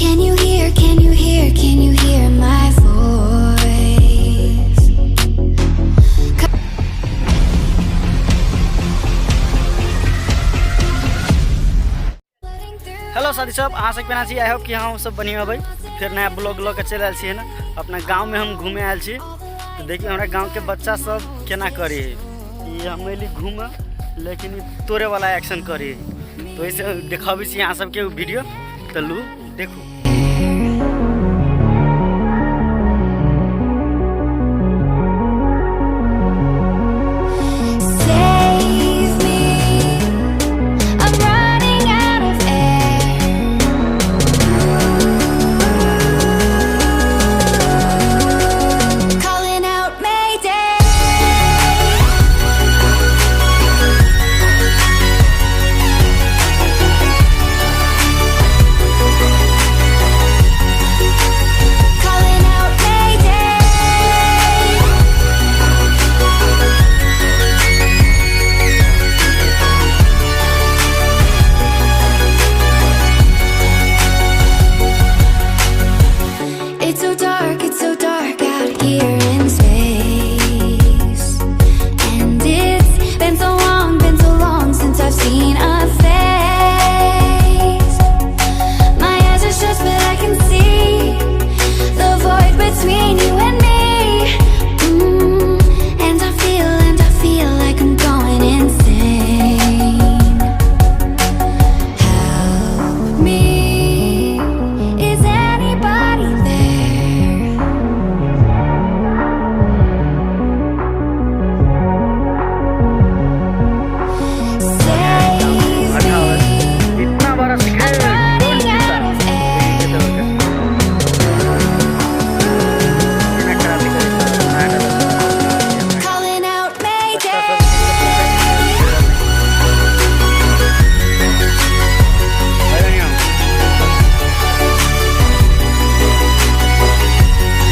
Can you hear, can you hear, can you hear my voice? Hello साथी सब, अहाँ सब केना छी? आई होप कि हम सब बढ़िया भाई। फिर नया ब्लॉग लऽ के चल आयल छी है ना। अपना गांव में हम घूमे आयल छी। तो देखिए हमारा गांव के बच्चा सब केना करे है। ये हम एली घूमे, लेकिन तोड़े वाला एक्शन करे है। तो इसे देखाबी छी यहाँ सबके वीडियो। तो लू देखो।